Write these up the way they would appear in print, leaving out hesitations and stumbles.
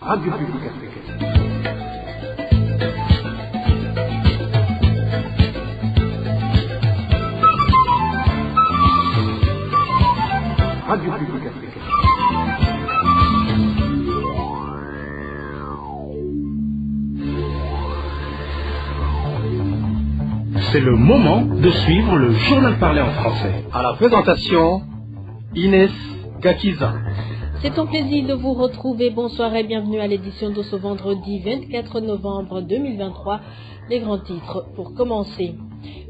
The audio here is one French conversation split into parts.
Radio Publique Africaine. Radio Publique Africaine. C'est le moment de suivre le journal parlé en français. À la présentation, Inès Gakiza. C'est un plaisir de vous retrouver. Bonsoir et bienvenue à l'édition de ce vendredi 24 novembre 2023. Les grands titres pour commencer.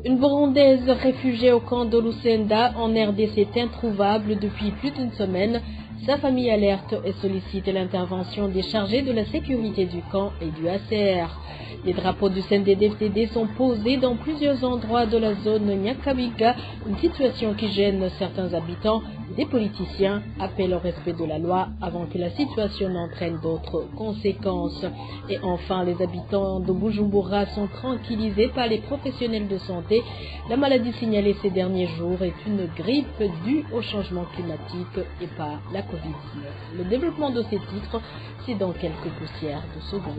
Une Burundaise réfugiée au camp de Lusenda en RDC est introuvable depuis plus d'une semaine. Sa famille alerte et sollicite l'intervention des chargés de la sécurité du camp et du ACR. Les drapeaux du CNDD-FDD sont posés dans plusieurs endroits de la zone Nyakabiga, une situation qui gêne certains habitants. Des politiciens appellent au respect de la loi avant que la situation n'entraîne d'autres conséquences. Et enfin, les habitants de Bujumbura sont tranquillisés par les professionnels de santé. La maladie signalée ces derniers jours est une grippe due au changement climatique et pas la Covid-19. Le développement de ces titres, c'est dans quelques poussières de secondes.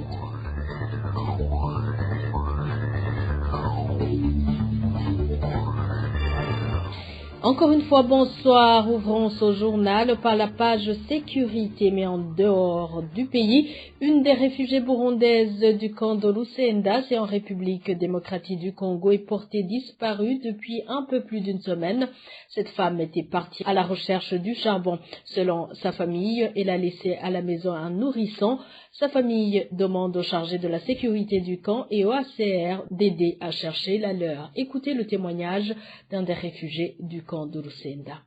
Encore une fois, bonsoir. Ouvrons ce journal par la page sécurité, mais en dehors du pays. Une des réfugiées burundaises du camp de Lusenda, c'est en République démocratique du Congo, est portée disparue depuis un peu plus d'une semaine. Cette femme était partie à la recherche du charbon. Selon sa famille, elle a laissé à la maison un nourrisson. Sa famille demande aux chargés de la sécurité du camp et au ACR d'aider à chercher la leur. Écoutez le témoignage d'un des réfugiés du camp de Lusenda.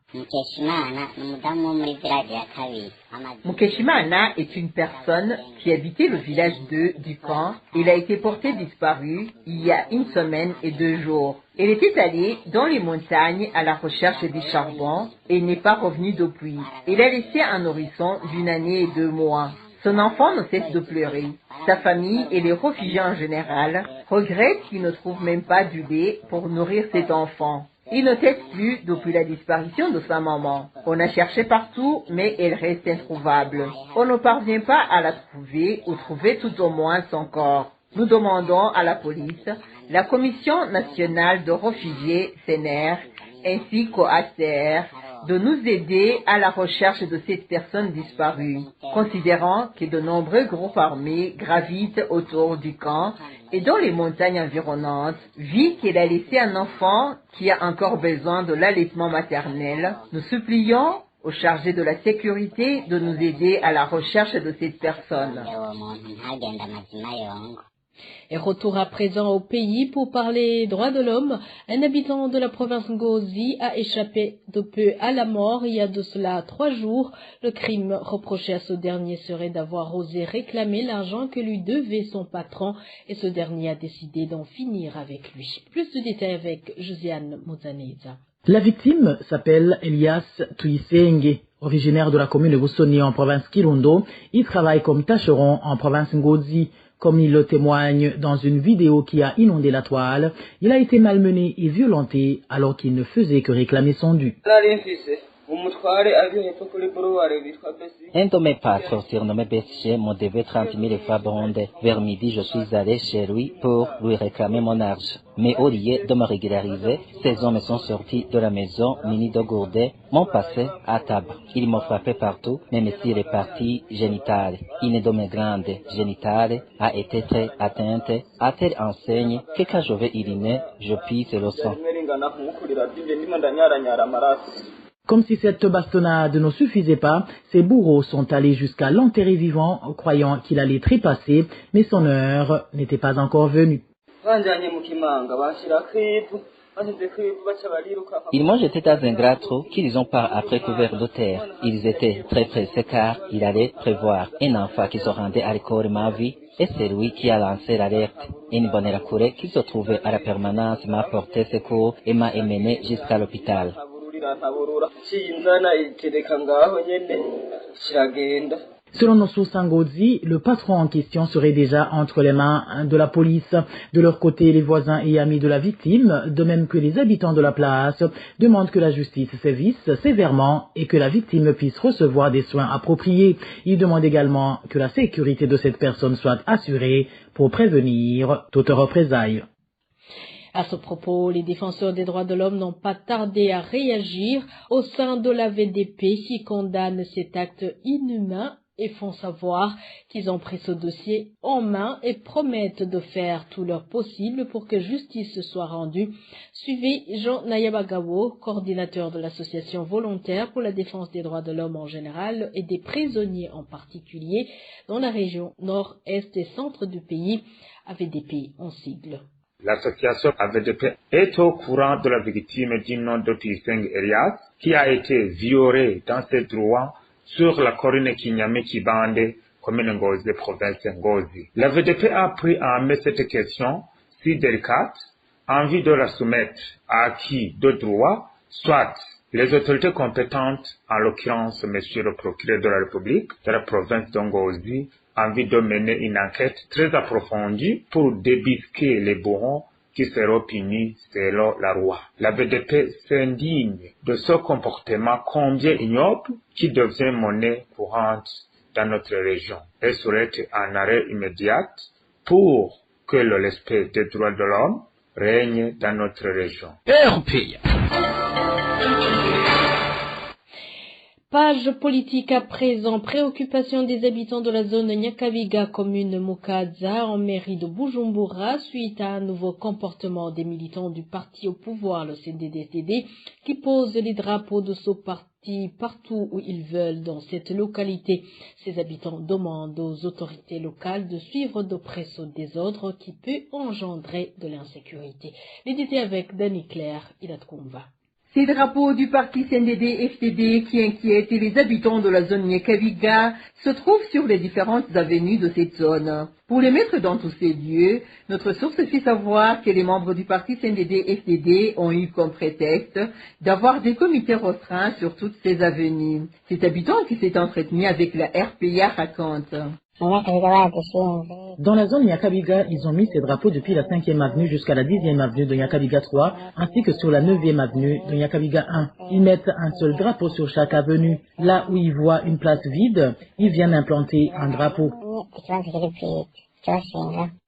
Mukeshimana est une personne qui habitait le village 2 du camp. Il a été porté disparu il y a une semaine et 2 jours. Elle était allée dans les montagnes à la recherche du charbon et n'est pas revenue depuis. Il a laissé un nourrisson d'une année et 2 mois. Son enfant ne cesse de pleurer. Sa famille et les réfugiés en général regrettent qu'il ne trouve même pas du lait pour nourrir cet enfant. Il ne teste plus depuis la disparition de sa maman. On a cherché partout, mais elle reste introuvable. On ne parvient pas à la trouver ou trouver tout au moins son corps. Nous demandons à la police, la Commission nationale de réfugiés, CNR, ainsi qu'au ACR, de nous aider à la recherche de cette personne disparue, considérant que de nombreux groupes armés gravitent autour du camp et dans les montagnes environnantes. Vu qu'elle a laissé un enfant qui a encore besoin de l'allaitement maternel, nous supplions aux chargés de la sécurité de nous aider à la recherche de cette personne. Et retour à présent au pays pour parler droits de l'homme. Un habitant de la province Ngozi a échappé de peu à la mort il y a de cela 3 jours. Le crime reproché à ce dernier serait d'avoir osé réclamer l'argent que lui devait son patron et ce dernier a décidé d'en finir avec lui. Plus de détails avec Josiane Mozaneza. La victime s'appelle Elias Tuisenge. Originaire de la commune de Busoni en province Kirundo, il travaille comme tâcheron en province Ngozi. Comme il le témoigne dans une vidéo qui a inondé la toile, il a été malmené et violenté alors qu'il ne faisait que réclamer son dû. Un de mes patrons, surnommé Besché, me devait 30 000 francs burundais. Vers midi, je suis allé chez lui pour lui réclamer mon argent. Mais au lieu de me régulariser, ces hommes sont sortis de la maison munis de gourdets, m'ont passé à table. Ils m'ont frappé partout, même si les parties génitales, une de mes grandes génitales, a été très atteinte, à telle enseigne que quand je vais uriner, je pisse le sang. Comme si cette bastonnade ne suffisait pas, ses bourreaux sont allés jusqu'à l'enterrer vivant, croyant qu'il allait trépasser, mais son heure n'était pas encore venue. Ils m'ont jeté dans un grand trou qu'ils ont par après couvert de terre. Ils étaient très pressés car il allait prévoir un enfant qui se rendait à l'école ma vie et c'est lui qui a lancé l'alerte. Une bonne école qui se trouvait à la permanence m'a porté secours et m'a emmené jusqu'à l'hôpital. Selon nos sources en Ngozi, le patron en question serait déjà entre les mains de la police. De leur côté, les voisins et amis de la victime, de même que les habitants de la place, demandent que la justice sévisse sévèrement et que la victime puisse recevoir des soins appropriés. Ils demandent également que la sécurité de cette personne soit assurée pour prévenir toute représailles. À ce propos, les défenseurs des droits de l'homme n'ont pas tardé à réagir au sein de la VDP qui condamne cet acte inhumain et font savoir qu'ils ont pris ce dossier en main et promettent de faire tout leur possible pour que justice soit rendue. Suivez Jean Nayabagawo, coordinateur de l'association volontaire pour la défense des droits de l'homme en général et des prisonniers en particulier dans la région nord-est et centre du pays, AVDP en sigle. L'association AVDP est au courant de la victime du nom de Tuiseng Elias qui a été violée dans ses droits sur la colline Kinyame-Kibande, commune Ngozi, province Ngozi. La VDP a pris en main cette question si délicate, en vue de la soumettre à qui de droit, soit les autorités compétentes, en l'occurrence monsieur le procureur de la République de la province de Ngozi, en vue de mener une enquête très approfondie pour débusquer les bourrons qui seront punis selon la loi. La VDP s'indigne de ce comportement combien ignoble qui devient monnaie courante dans notre région et souhaite un arrêt immédiat pour que le respect des droits de l'homme règne dans notre région. Page politique à présent, préoccupation des habitants de la zone Nyakabiga, commune Mukaza, en mairie de Bujumbura, suite à un nouveau comportement des militants du parti au pouvoir, le CNDD-FDD, qui posent les drapeaux de ce parti partout où ils veulent dans cette localité. Ces habitants demandent aux autorités locales de suivre de près ce désordre qui peut engendrer de l'insécurité. Les détails avec Dani Claire, Ilatkoumva. Ces drapeaux du parti CNDD-FDD qui inquiètent les habitants de la zone Nyakabiga se trouvent sur les différentes avenues de cette zone. Pour les mettre dans tous ces lieux, notre source fait savoir que les membres du parti CNDD-FDD ont eu comme prétexte d'avoir des comités restreints sur toutes ces avenues. Cet habitant qui s'est entretenu avec la RPA raconte. Dans la zone Nyakabiga, ils ont mis ces drapeaux depuis la 5e avenue jusqu'à la 10e avenue de Nyakabiga 3, ainsi que sur la 9e avenue de Nyakabiga 1. Ils mettent un seul drapeau sur chaque avenue. Là où ils voient une place vide, ils viennent implanter un drapeau.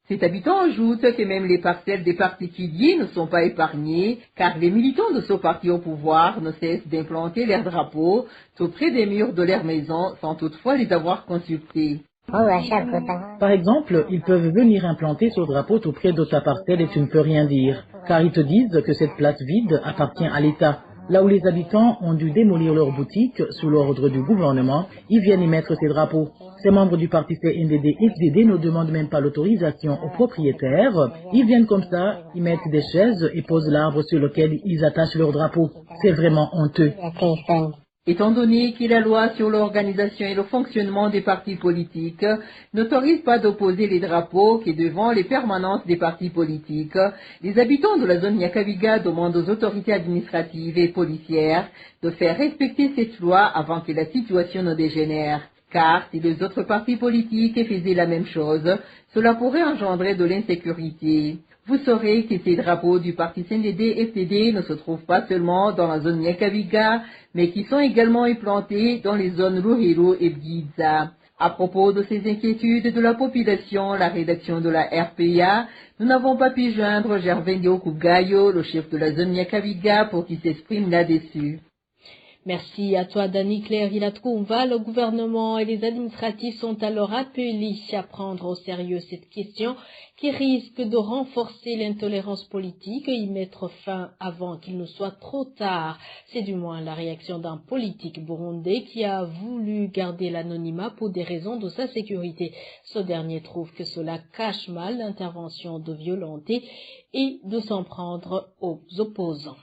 Cet habitant ajoute que même les parcelles des particuliers ne sont pas épargnées, car les militants de ce parti au pouvoir ne cessent d'implanter leurs drapeaux tout près des murs de leurs maisons sans toutefois les avoir consultés. Par exemple, ils peuvent venir implanter ce drapeau tout près de ta parcelle et tu ne peux rien dire, car ils te disent que cette place vide appartient à l'État. Là où les habitants ont dû démolir leurs boutiques sous l'ordre du gouvernement, ils viennent y mettre ces drapeaux. Ces membres du parti CNDD-FDD ne demandent même pas l'autorisation aux propriétaires. Ils viennent comme ça, ils mettent des chaises et posent l'arbre sur lequel ils attachent leurs drapeaux. C'est vraiment honteux. Étant donné que la loi sur l'organisation et le fonctionnement des partis politiques n'autorise pas d'opposer les drapeaux qui est devant les permanences des partis politiques, les habitants de la zone Nyakabiga demandent aux autorités administratives et policières de faire respecter cette loi avant que la situation ne dégénère. Car si les autres partis politiques faisaient la même chose, cela pourrait engendrer de l'insécurité. Vous saurez que ces drapeaux du parti CNDD-FDD ne se trouvent pas seulement dans la zone Nyakabiga, mais qui sont également implantés dans les zones Luhiru et Bgiza. À propos de ces inquiétudes de la population, la rédaction de la RPA, nous n'avons pas pu joindre Gervais Ndiokugayo, le chef de la zone Nyakabiga, pour qu'il s'exprime là-dessus. Merci à toi, Dani Claire Ilatkoumva. Le gouvernement et les administratifs sont alors appelés à prendre au sérieux cette question qui risque de renforcer l'intolérance politique et y mettre fin avant qu'il ne soit trop tard. C'est du moins la réaction d'un politique burundais qui a voulu garder l'anonymat pour des raisons de sa sécurité. Ce dernier trouve que cela cache mal l'intervention de violenter et de s'en prendre aux opposants.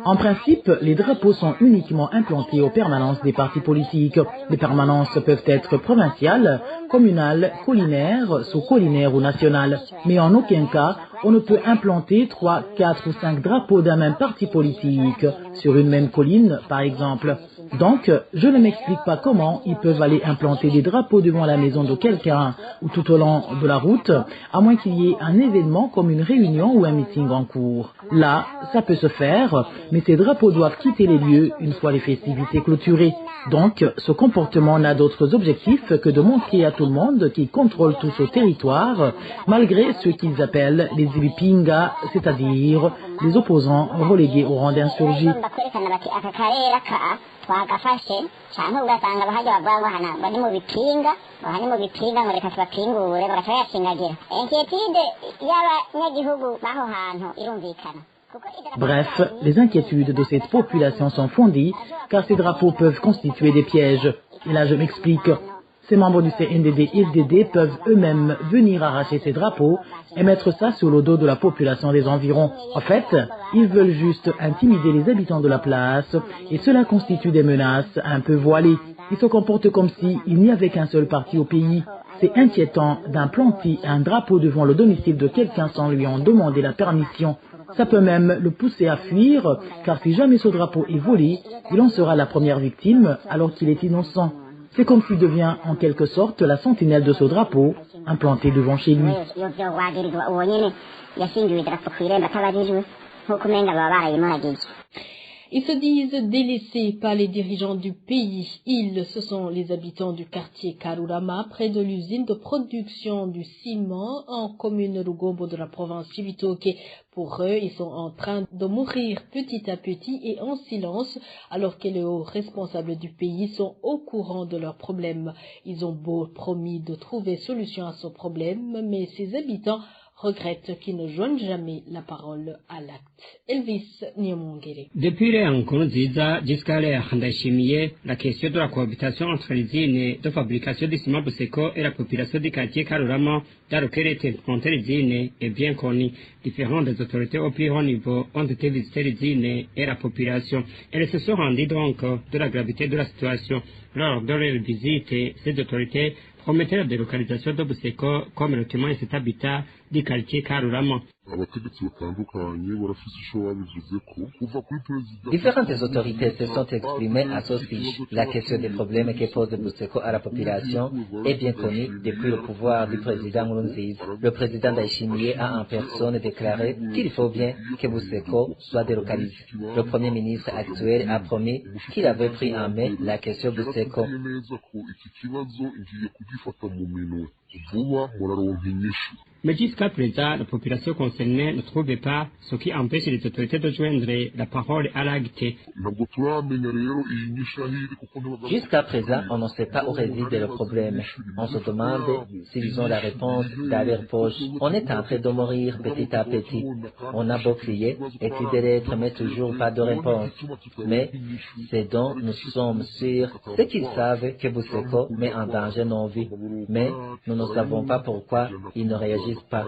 En principe, les drapeaux sont uniquement implantés aux permanences des partis politiques. Les permanences peuvent être provinciales, communales, collinaires, sous-collinaires ou nationales. Mais en aucun cas, on ne peut implanter 3, 4 ou 5 drapeaux d'un même parti politique sur une même colline, par exemple. Donc, je ne m'explique pas comment ils peuvent aller implanter des drapeaux devant la maison de quelqu'un ou tout au long de la route, à moins qu'il y ait un événement comme une réunion ou un meeting en cours. Là, ça peut se faire, mais ces drapeaux doivent quitter les lieux une fois les festivités clôturées. Donc, ce comportement n'a d'autres objectifs que de montrer à tout le monde qu'ils contrôlent tout ce territoire, malgré ce qu'ils appellent les Ibipinga, c'est-à-dire les opposants relégués au rang d'insurgés. twagafashe canke ugasanga bahajya bavuga ngo hana bari mu bipinga ngo reka tubapingure bagaca bayashingagira inquiétude y'abanyagihugu b'aho hantu irumvikana. Bref, les inquiétudes de cette population sont fondées car ces drapeaux peuvent constituer des pièges. Et là je m'explique. Ces membres du CNDD-FDD peuvent eux-mêmes venir arracher ces drapeaux et mettre ça sur le dos de la population des environs. En fait, ils veulent juste intimider les habitants de la place et cela constitue des menaces un peu voilées. Ils se comportent comme s'il n'y avait qu'un seul parti au pays. C'est inquiétant d'implanter un drapeau devant le domicile de quelqu'un sans lui en demander la permission. Ça peut même le pousser à fuir, car si jamais ce drapeau est volé, il en sera la première victime alors qu'il est innocent. C'est comme s'il devient en quelque sorte la sentinelle de ce drapeau implanté devant chez lui. Ils se disent délaissés par les dirigeants du pays. Ils, ce sont les habitants du quartier Karurama, près de l'usine de production du ciment en commune Rugombo de la province Cibitoke. Pour eux, ils sont en train de mourir petit à petit et en silence, alors que les hauts responsables du pays sont au courant de leurs problèmes. Ils ont beau promis de trouver solution à ce problème, mais ces habitants regrette qu'ils ne joignent jamais la parole à l'acte. Elvis Niomongere. Depuis les Nkurunziza jusqu'à l'ère Ndayishimiye, la question de la cohabitation entre les usines de fabrication du ciment Buseko et la population du quartier Karurama, dans lequel est implantée l'usine, est bien connue. Différentes autorités au plus haut niveau ont été visiter l'usine et la population. Elles se sont rendues donc de la gravité de la situation. Lors de leur visite, ces autorités promettaient la délocalisation de Buseko comme le témoin de cet habitat du quartier Karurama. Différentes autorités se sont exprimées à ce sujet. La question des problèmes que pose Buseko à la population est bien connue depuis le pouvoir du président Nkurunziza. Le président Ndayishimiye a en personne déclaré qu'il faut bien que Buseko soit délocalisé. Le premier ministre actuel a promis qu'il avait pris en main la question Buseko. Mais jusqu'à présent, la population concernée ne trouvait pas ce qui empêche les autorités de joindre la parole à l'acte. Jusqu'à présent, on ne sait pas où réside le problème. On se demande s'ils ont la réponse dans leur poche. On est en train de mourir petit à petit. On a beau crier, écrire des lettres, mais toujours pas de réponse. Mais c'est dont nous sommes sûrs, c'est qu'ils savent que Buseko met en danger nos vies. Mais nous ne savons pas pourquoi ils ne réagissent pas.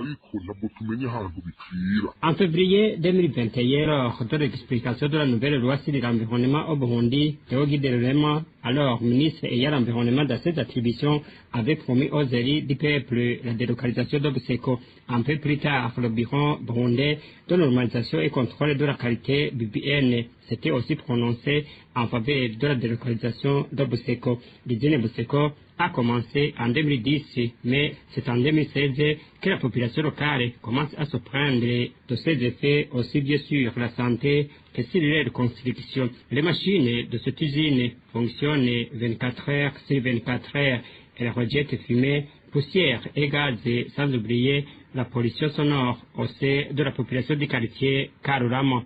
En février 2021, lors de l'explication de la nouvelle loi sur l'environnement au Burundi, Théoguide Rurema, alors ministre ayant l'environnement dans ses attributions, avait promis aux élus du peuple la délocalisation de Buseko. Un peu plus tard, le bureau burundais de normalisation et contrôle de la qualité BBN s'était aussi prononcé en faveur de la délocalisation de Buseko. L'usine Buseko a commencé en 2010, mais c'est en 2016 que la population locale commence à se prendre de ses effets aussi bien sur la santé que sur leur construction. Les machines de cette usine fonctionnent 24 heures sur 24 heures. Elles rejettent fumée, poussière et gaz, sans oublier la pollution sonore au sein de la population du quartier Karurama.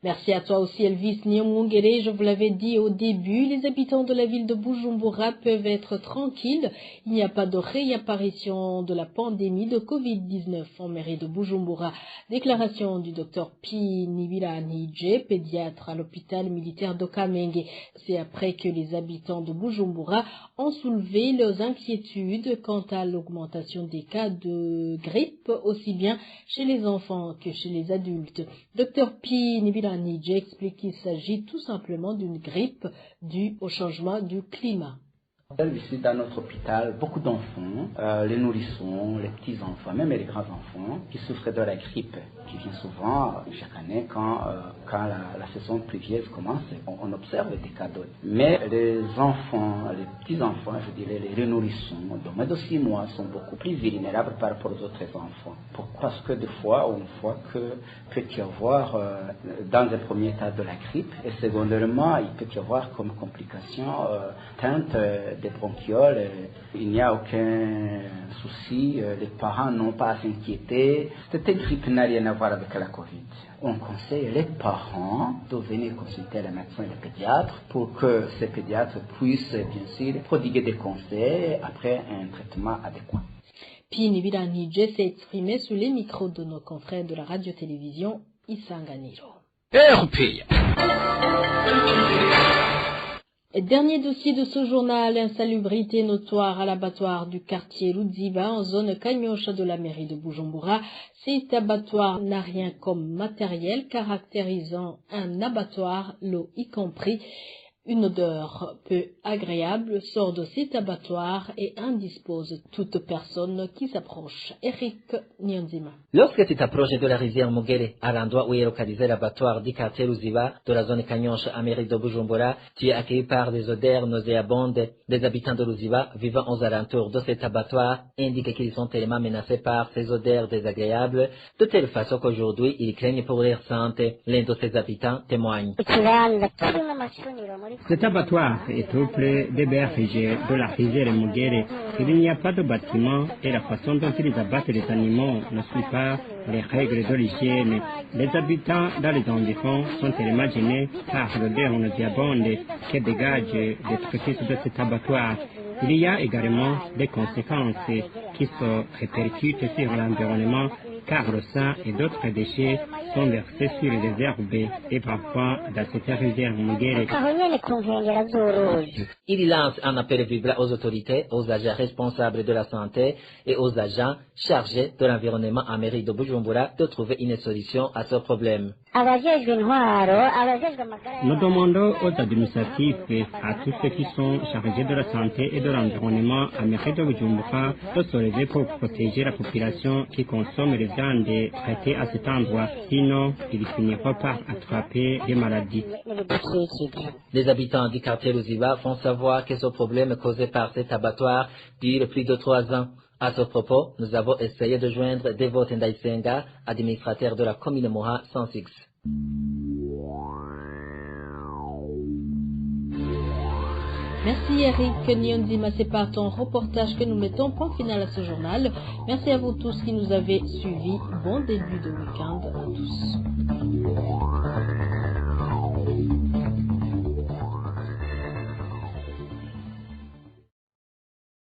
Merci à toi aussi Elvis Niomongere. Je vous l'avais dit au début, les habitants de la ville de Bujumbura peuvent être tranquilles. Il n'y a pas de réapparition de la pandémie de Covid-19 en mairie de Bujumbura. Déclaration du docteur Pi Nibiranije, pédiatre à l'hôpital militaire de Kamenge. C'est après que les habitants de Bujumbura ont soulevé leurs inquiétudes quant à l'augmentation des cas de grippe, aussi bien chez les enfants que chez les adultes. Docteur Pi Nibiranije explique qu'il s'agit tout simplement d'une grippe due au changement du climat. Ici, dans notre hôpital, beaucoup d'enfants, les nourrissons, les petits-enfants, même les grands-enfants, qui souffrent de la grippe, qui vient souvent chaque année quand la saison pluvieuse commence, on observe des cas d'autres. Mais les enfants, les petits-enfants, je dirais les nourrissons, de moins de 6 mois, sont beaucoup plus vulnérables par rapport aux autres enfants. Pourquoi? Parce que des fois, on voit que peut y avoir, dans un premier état de la grippe, et secondairement, il peut y avoir comme complication teinte des bronchioles. Il n'y a aucun souci, les parents n'ont pas à s'inquiéter. Cette grippe n'a rien à voir avec la Covid. On conseille les parents de venir consulter le médecin et le pédiatre pour que ces pédiatres puissent bien sûr prodiguer des conseils après un traitement adéquat. Pini Biranije s'est exprimé sous les micros de nos confrères de la radio-télévision Isanganiro. Dernier dossier de ce journal, insalubrité notoire à l'abattoir du quartier Ruziba en zone Kanyosha de la mairie de Bujumbura. Cet abattoir n'a rien comme matériel caractérisant un abattoir, l'eau y compris. Une odeur peu agréable sort de cet abattoir et indispose toute personne qui s'approche. Eric Nyonzima. Lorsque tu t'approches de la rivière Mugere, à l'endroit où est localisé l'abattoir du quartier Ruziba, de la zone Kanyosha à mairie de Bujumbura, tu es accueilli par des odeurs nauséabondes. Les habitants de Ruziba vivant aux alentours de cet abattoir indiquent qu'ils sont tellement menacés par ces odeurs désagréables, de telle façon qu'aujourd'hui ils craignent pour leur santé. L'un de ces habitants témoigne. Cet abattoir est tout près des berges de la rivière Mugere. Il n'y a pas de bâtiment et la façon dont ils abattent les animaux ne suit pas les règles de l'hygiène. Les habitants dans les environs sont tellement gênés par l'odeur nauséabonde que dégage des trucs de cet abattoir. Il y a également des conséquences qui se répercutent sur l'environnement car le sang et d'autres déchets sont versés sur les herbes et parfois dans cette rivière Mugere. Il lance un appel vibrant aux autorités, aux agents responsables de la santé et aux agents chargés de l'environnement à mairie de Bujumbura de trouver une solution à ce problème. Nous demandons aux administratifs et à tous ceux qui sont chargés de la santé et de l'environnement à mairie de Bujumbura de se lever pour protéger la population qui consomme les viandes traitées à cet endroit. Sinon, ils finiront par attraper des maladies. Les habitants du quartier Ruziba font savoir que ce problème causé par cet abattoir dure plus de 3 ans. À ce propos, nous avons essayé de joindre Devote Ndaisenga, administrateur de la commune Moha 106. Merci Eric Nyonzima, c'est par ton reportage que nous mettons point final à ce journal. Merci à vous tous qui nous avez suivis. Bon début de week-end à tous.